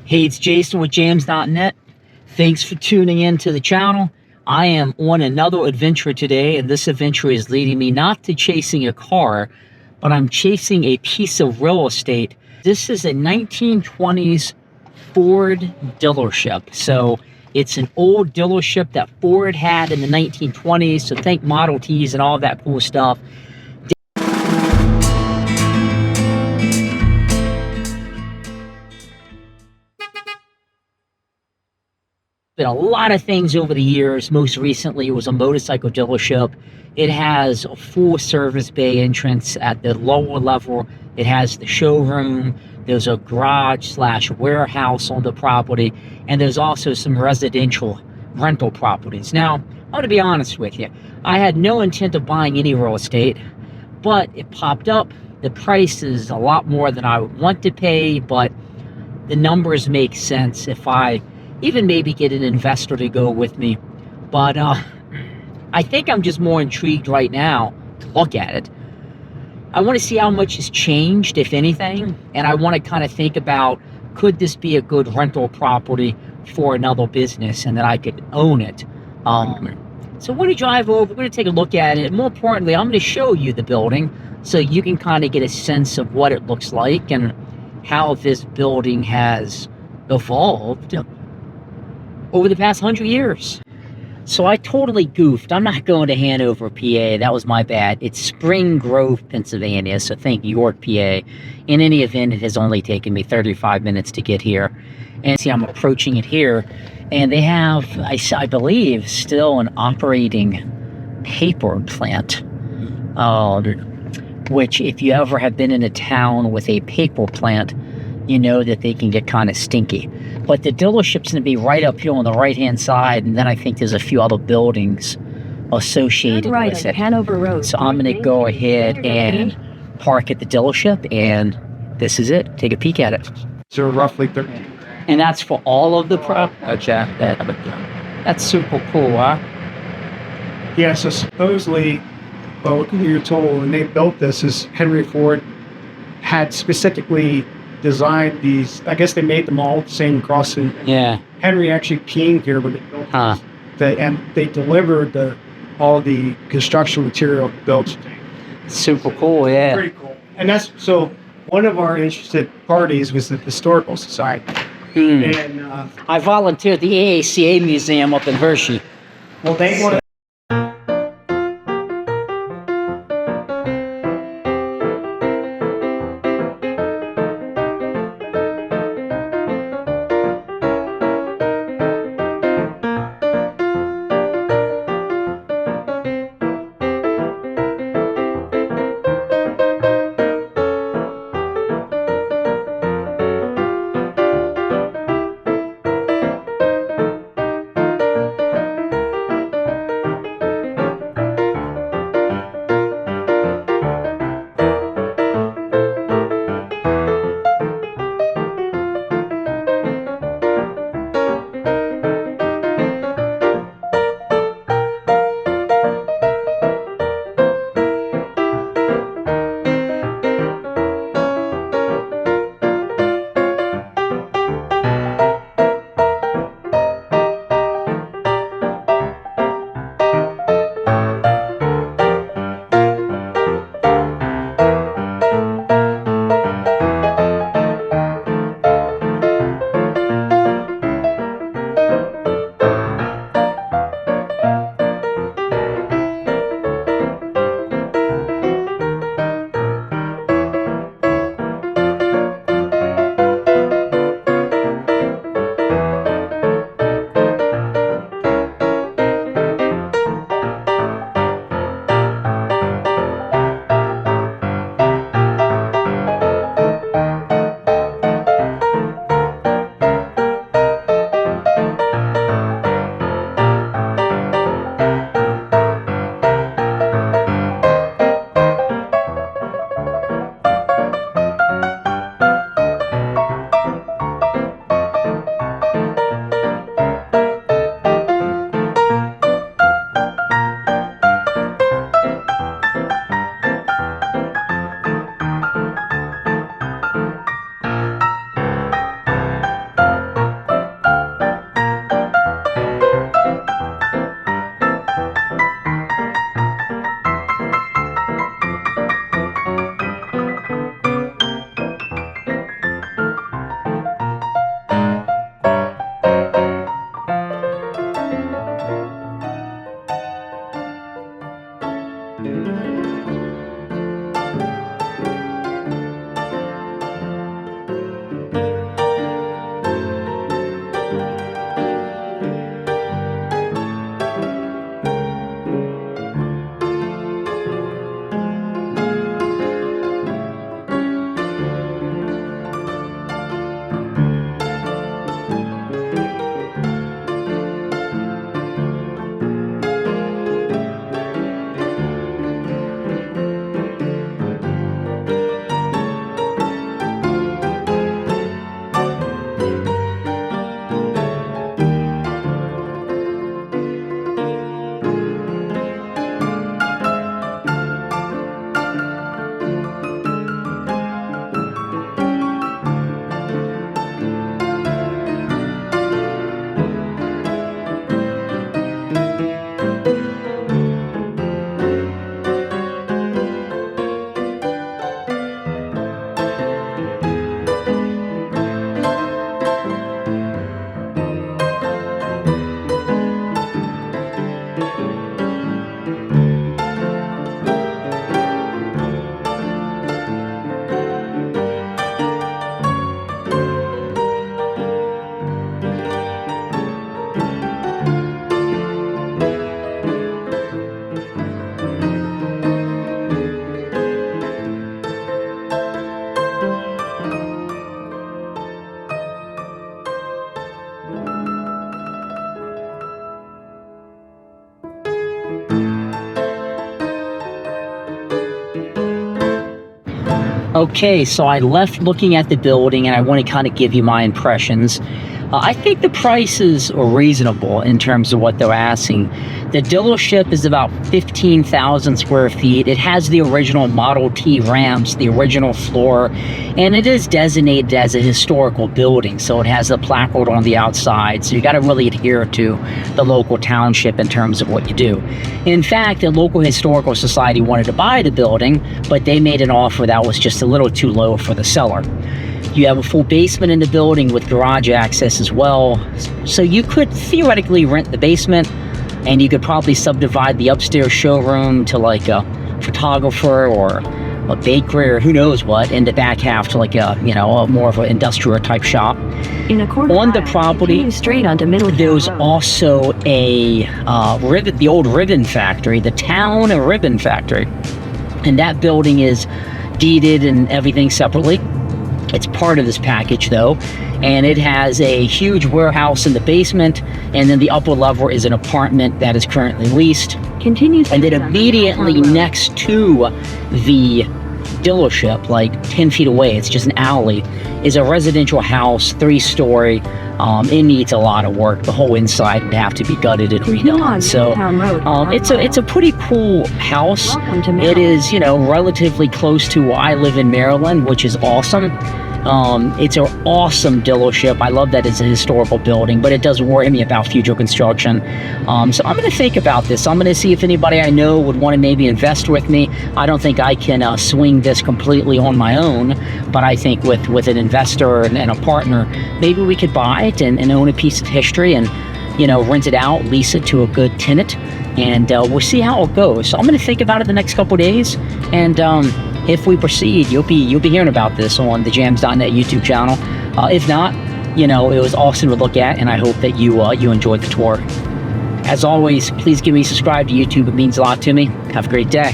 Hey, it's Jason with jams.net. Thanks for tuning in to the channel. I am on another adventure today, and this adventure is leading me not to chasing a car, but I'm chasing a piece of real estate. This is a 1920s Ford dealership. So it's an old dealership that Ford had in the 1920s. So think Model Ts and all that cool stuff. Been a lot of things over the years. Most recently, it was a motorcycle dealership. It has a full service bay entrance at the lower level. It has the showroom. There's a garage slash warehouse on the property, and there's also some residential rental properties. Now, I want to be honest with you. I had no intent of buying any real estate, but it popped up. The price is a lot more than I want to pay, but the numbers make sense if I even maybe get an investor to go with me. But I think I'm just more intrigued right now to look at it. I want to see how much has changed, if anything, and I want to kind of think about, could this be a good rental property for another business and that I could own it. So we're going to drive over, we're going to take a look at it. More importantly, I'm going to show you the building so you can kind of get a sense of what it looks like and how this building has evolved over the past 100 years. So I totally goofed. I'm not going to Hanover, PA. That was my bad. It's Spring Grove, Pennsylvania. So think York, PA. In any event, it has only taken me 35 minutes to get here. And see, I'm approaching it here. And they have, I believe, still an operating paper plant. Which, if you ever have been in a town with a paper plant, you know that they can get kind of stinky. But the dealership's going to be right up here on the right-hand side, and then I think there's a few other buildings associated with it. Hanover Road. So I'm going to go ahead and park at the dealership, and this is it. Take a peek at it. So roughly 30. And that's for all of the that's super cool, huh? Yeah, so supposedly, well, what you're told, when they built this, is Henry Ford had specifically designed these. I guess they made them all the same crossing. Yeah. Henry actually came here when they built this. And they delivered all the construction material built. Super cool, yeah. Pretty cool. And that's, so one of our interested parties was the Historical Society. And I volunteered at the AACA Museum up in Hershey. well, they want to. Okay, so I left looking at the building and I want to kind of give you my impressions. I think the prices are reasonable in terms of what they're asking. The dealership is about 15,000 square feet. It has the original Model T ramps, the original floor, and it is designated as a historical building. So it has a placard on the outside. So you got to really adhere to the local township in terms of what you do. In fact, the local historical society wanted to buy the building, but they made an offer that was just a little too low for the seller. You have a full basement in the building with garage access as well. So you could theoretically rent the basement, and you could probably subdivide the upstairs showroom to like a photographer or a bakery or who knows what, and the back half to like a, a more of an industrial type shop. In a quarter on the mile, property, continue straight onto Middletown there's Road. also a ribbon, the old ribbon factory, the town ribbon factory, and that building is deeded and everything separately. It's part of this package though, and it has a huge warehouse in the basement, and then the upper level is an apartment that is currently leased. Continue And then straight onto immediately Middletown Road. next to the dealership, like 10 feet away, it's just an alley, is a residential house, 3-story. It needs a lot of work. The whole inside would have to be gutted and Continue on redone. So Middletown Road. it's a pretty cool house. Welcome to It Middletown. is, relatively close to where I live in Maryland, which is awesome. It's an awesome dealership. I love that it's a historical building, but it does worry me about future construction. So I'm going to think about this. I'm going to see if anybody I know would want to maybe invest with me. I don't think I can swing this completely on my own, but I think with an investor and a partner, maybe we could buy it and own a piece of history and, rent it out, lease it to a good tenant, and we'll see how it goes. So I'm going to think about it the next couple days, and if we proceed, you'll be hearing about this on the Jams.net YouTube channel. If not, it was awesome to look at, and I hope that you enjoyed the tour. As always, please give me a subscribe to YouTube. It means a lot to me. Have a great day.